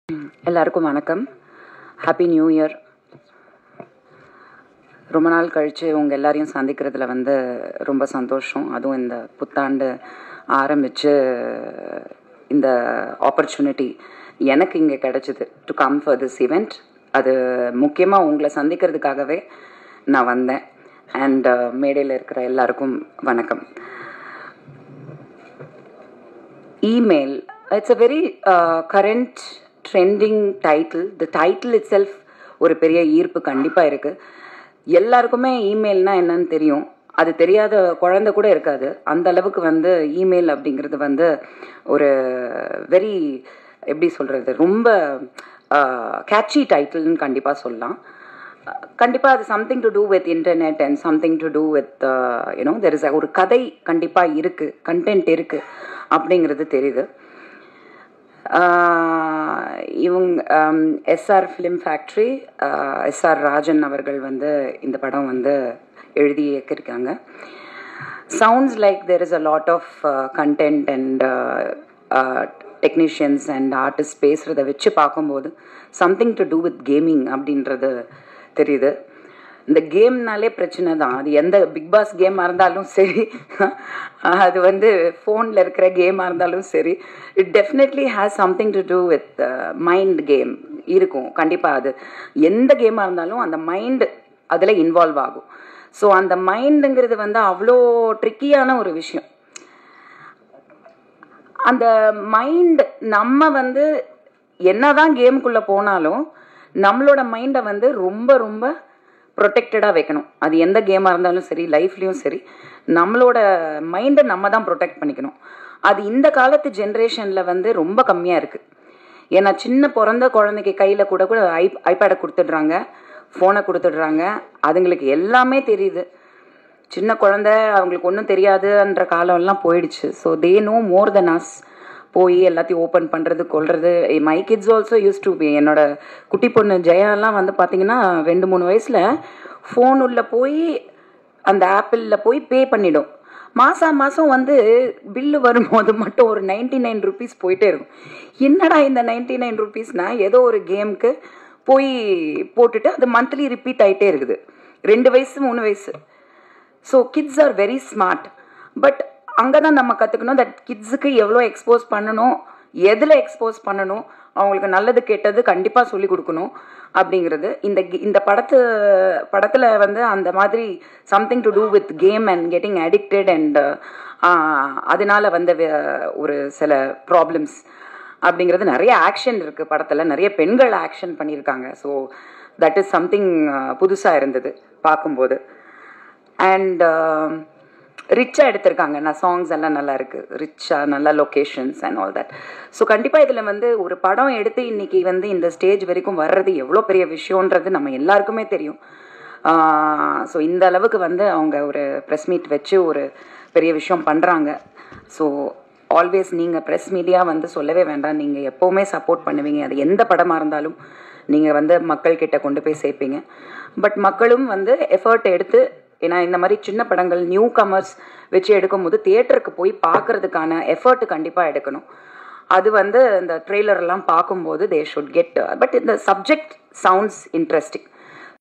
எல்லாருக்கும் வணக்கம். Happy new year. ரொம்ப நாள் கழித்து உங்கள் எல்லாரையும் சந்திக்கிறதுல ரொம்ப சந்தோஷம். அதுவும் இந்த புத்தாண்டு ஆரம்பித்து இந்த ஆப்பர்ச்சுனிட்டி எனக்கு இங்கே கிடச்சிது to come for this event. அது முக்கியமாக உங்களை சந்திக்கிறதுக்காகவே நான் வந்தேன். அண்ட் மேடையில் இருக்கிற எல்லாருக்கும் வணக்கம். email, it's a very current trending title. The title itself ஒரு பெரிய ஈர்ப்பு கண்டிப்பாக இருக்குது. எல்லாருக்குமே இமெயில்னா என்னன்னு தெரியும். அது தெரியாத குழந்தை கூட இருக்காது. அந்த அளவுக்கு இமெயில் அப்படிங்கிறது ஒரு வெரி எப்படி சொல்கிறது, ரொம்ப கேட்சி டைட்டில்னு கண்டிப்பாக சொல்லலாம். கண்டிப்பாக அது something to do with internet and something to do with there is ஒரு கதை கண்டிப்பாக இருக்குது, கண்டென்ட் இருக்குது அப்படிங்கிறது தெரியுது. இவங்க SR film factory, SR Rajan அவர்கள் இந்த படம் எழுதி இயக்கியிருக்காங்க. Sounds like there is a lot of content and technicians and artist பேசுகிறத வச்சு பார்க்கும்போது something to do with gaming அப்படின்றது தெரியுது. இந்த கேம்னாலே பிரச்சனை தான். அது எந்த பிக் பாஸ் கேமாக இருந்தாலும் சரி, அது ஃபோனில் இருக்கிற கேமாக இருந்தாலும் சரி, it definitely has something to do with mind game இருக்கும். கண்டிப்பாக அது எந்த கேமாக இருந்தாலும் அந்த மைண்டு அதில் இன்வால்வ் ஆகும். ஸோ அந்த மைண்டுங்கிறது அவ்வளோ ட்ரிக்கியான ஒரு விஷயம். அந்த மைண்ட் நம்ம என்னதான் கேமுக்குள்ளே போனாலும் நம்மளோட மைண்டை ரொம்ப ரொம்ப ப்ரொடெக்டடாக வைக்கணும். அது எந்த கேமாக இருந்தாலும் சரி, லைஃப்லேயும் சரி, நம்மளோட மைண்டை நம்ம தான் ப்ரொடெக்ட் பண்ணிக்கணும். அது இந்த காலத்து ஜென்ரேஷனில் ரொம்ப கம்மியாக இருக்குது. ஏன்னா சின்ன பிறந்த குழந்தைக்கு கையில் கூட ஐபேடை கொடுத்துடுறாங்க, ஃபோனை கொடுத்துடுறாங்க. அதுங்களுக்கு எல்லாமே தெரியுது. சின்ன குழந்தை அவங்களுக்கு ஒன்றும் தெரியாதுன்ற காலம்லாம் போயிடுச்சு. So they know more than us. போய் எல்லாத்தையும் ஓப்பன் பண்ணுறது, கொள்வது. My kids also use to be. என்னோட குட்டி பொண்ணு ஜெயாலாம் பார்த்தீங்கன்னா 2-3 வயசில் ஃபோன் உள்ள போய் அந்த ஆப்பிளில் போய் பே பண்ணிடும். மாதம் பில்லு வரும்போது மட்டும் ஒரு 99 rupees போயிட்டே இருக்கும். என்னடா இந்த 99 rupeesனா ஏதோ ஒரு கேமுக்கு போய் போட்டுட்டு அது மந்த்லி ரிப்பீட் ஆகிட்டே இருக்குது. 2 வயசு 3 வயசு. So kids are very smart. But அங்கே தான் நம்ம கற்றுக்கணும் தட் கிட்ஸுக்கு எவ்வளோ எக்ஸ்போஸ் பண்ணணும், எதில் எக்ஸ்போஸ் பண்ணணும், அவங்களுக்கு நல்லது கெட்டது கண்டிப்பாக சொல்லி கொடுக்கணும் அப்படிங்கிறது. இந்த படத்தில் அந்த மாதிரி something to do with game and getting addicted and அதனால ஒரு சில ப்ராப்ளம்ஸ் அப்படிங்கிறது. நிறைய ஆக்ஷன் இருக்குது படத்தில், நிறைய பெண்கள் ஆக்ஷன் பண்ணியிருக்காங்க. ஸோ தட் இஸ் சம்திங் புதுசாக இருந்தது பார்க்கும்போது. அண்ட் ரிச்சாக எடுத்திருக்காங்க. சாங்ஸ் எல்லாம் நல்லா இருக்குது, ரிச்சாக, நல்ல locations and all that. So கண்டிப்பாக இதில் ஒரு படம் எடுத்து இன்றைக்கி இந்த ஸ்டேஜ் வரைக்கும் வர்றது எவ்வளோ பெரிய விஷயன்றது நம்ம எல்லாருக்குமே தெரியும். ஸோ இந்த அளவுக்கு அவங்க ஒரு ப்ரெஸ் மீட் வச்சு ஒரு பெரிய விஷயம் பண்ணுறாங்க. ஸோ ஆல்வேஸ் நீங்கள் ப்ரெஸ் மீடியா சொல்லவே வேண்டாம். நீங்கள் எப்போவுமே சப்போர்ட் பண்ணுவீங்க. அது எந்த படமாக இருந்தாலும் நீங்கள் மக்கள்கிட்ட கொண்டு போய் சேர்ப்பீங்க. பட் மக்களும் எஃபர்ட் எடுத்து, ஏன்னா இந்த மாதிரி சின்ன படங்கள் நியூ கமர்ஸ் வச்சு எடுக்கும்போது தியேட்டருக்கு போய் பார்க்கறதுக்கான எஃபர்ட் கண்டிப்பாக எடுக்கணும். அது இந்த ட்ரெய்லர்லாம் பார்க்கும்போது தே ஷுட் கெட். பட் இந்த சப்ஜெக்ட் சவுண்ட்ஸ் இன்ட்ரெஸ்டிங்.